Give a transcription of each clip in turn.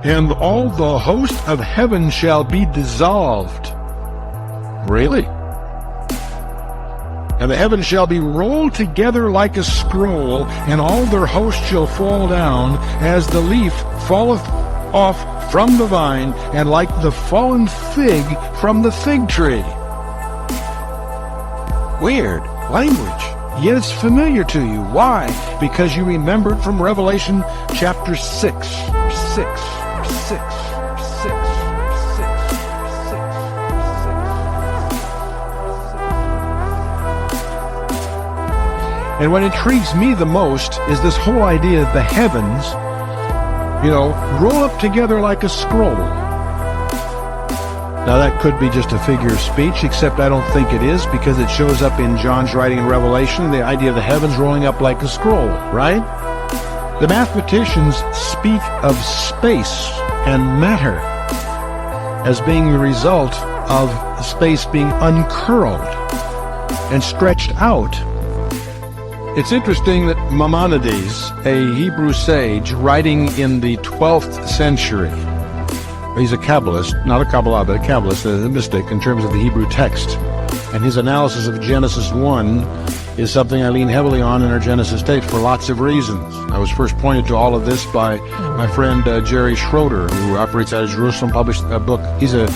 and all the host of heaven shall be dissolved. Really? And the heavens shall be rolled together like a scroll, and all their host shall fall down, as the leaf falleth off from the vine, and like the fallen fig from the fig tree. Weird language, yet it's familiar to you. Why? Because you remembered from Revelation chapter 6. And what intrigues me the most is this whole idea of the heavens, roll up together like a scroll. Now that could be just a figure of speech, except I don't think it is, because it shows up in John's writing in Revelation, the idea of the heavens rolling up like a scroll, right? The mathematicians speak of space and matter as being the result of space being uncurled and stretched out. It's interesting that Maimonides, a Hebrew sage writing in the 12th century, he's a Kabbalist, not a Kabbalah, but a Kabbalist, a mystic in terms of the Hebrew text. And his analysis of Genesis 1 is something I lean heavily on in our Genesis text for lots of reasons. I was first pointed to all of this by my friend Jerry Schroeder, who operates out of Jerusalem, published a book. He's an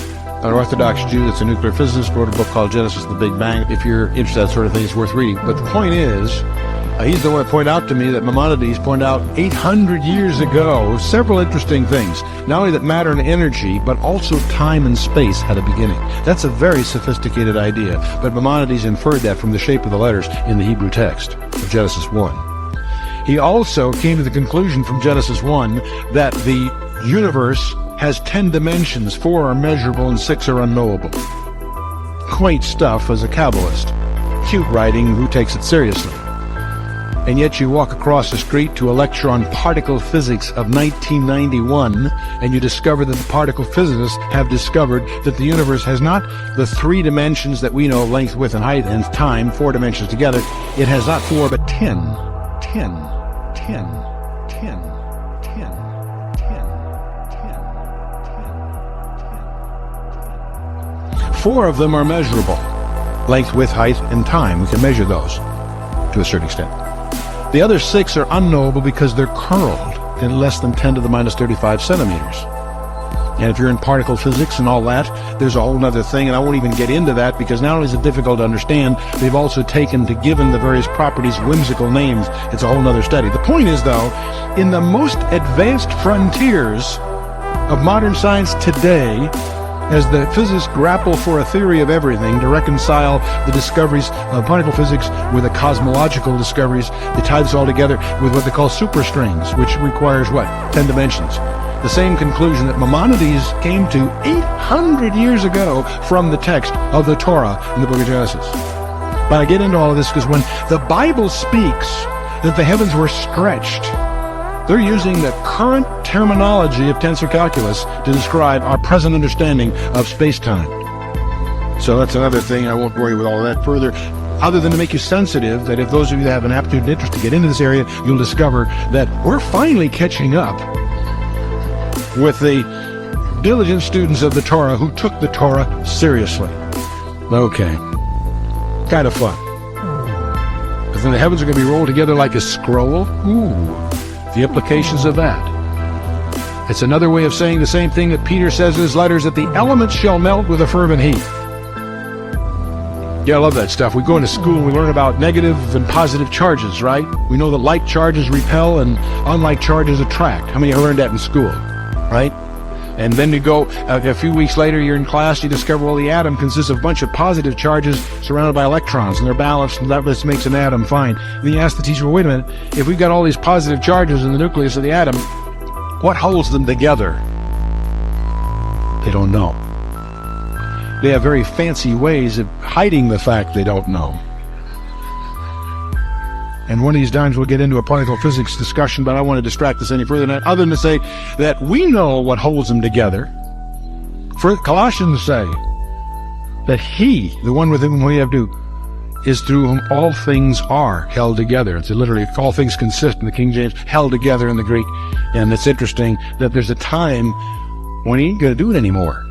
Orthodox Jew that's a nuclear physicist, wrote a book called Genesis, the Big Bang. If you're interested in that sort of thing, it's worth reading. But the point is, he's the one that pointed out to me that Maimonides pointed out 800 years ago several interesting things. Not only that matter and energy, but also time and space had a beginning. That's a very sophisticated idea, but Maimonides inferred that from the shape of the letters in the Hebrew text of Genesis 1. He also came to the conclusion from Genesis 1 that the universe has 10 dimensions, 4 are measurable and 6 are unknowable. Quaint stuff as a Kabbalist. Cute writing, who takes it seriously? And yet you walk across the street to a lecture on particle physics of 1991, and you discover that the particle physicists have discovered that the universe has not the 3 dimensions that we know, length, width, and height, and time, 4 dimensions together. It has not 4, but 10. 4 of them are measurable. Length, width, height, and time. We can measure those to a certain extent. The other 6 are unknowable because they're curled in less than 10 to the minus 35 centimeters. And if you're in particle physics and all that, there's a whole other thing, and I won't even get into that because not only is it difficult to understand, they've also given the various properties whimsical names. It's a whole other study. The point is, though, in the most advanced frontiers of modern science today, as the physicists grapple for a theory of everything to reconcile the discoveries of particle physics with the cosmological discoveries, they tie this all together with what they call superstrings, which requires 10 dimensions. The same conclusion that Maimonides came to 800 years ago from the text of the Torah in the book of Genesis. But I get into all of this because when the Bible speaks that the heavens were stretched, they're using the current terminology of tensor calculus to describe our present understanding of space-time. So that's another thing. I won't worry with all of that further, other than to make you sensitive that if those of you that have an aptitude and interest to get into this area, you'll discover that we're finally catching up with the diligent students of the Torah who took the Torah seriously. Okay. Kind of fun. But then the heavens are going to be rolled together like a scroll. Ooh. The implications of that. It's another way of saying the same thing that Peter says in his letters, that the elements shall melt with a fervent heat. Yeah, I love that stuff. We go into school and we learn about negative and positive charges, right? We know that like charges repel and unlike charges attract. How many have learned that in school, right? And then we go, a few weeks later, you're in class, you discover, well, the atom consists of a bunch of positive charges surrounded by electrons, and they're balanced, and that makes an atom fine. And then you ask the teacher, well, wait a minute, if we've got all these positive charges in the nucleus of the atom, what holds them together? They don't know. They have very fancy ways of hiding the fact they don't know. And one of these times we'll get into a particle physics discussion, but I don't want to distract us any further than that, other than to say that we know what holds them together. For Colossians say that he, the one with whom we have to is through whom all things are held together. It's literally all things consist in the King James, held together in the Greek. And it's interesting that there's a time when he ain't going to do it anymore.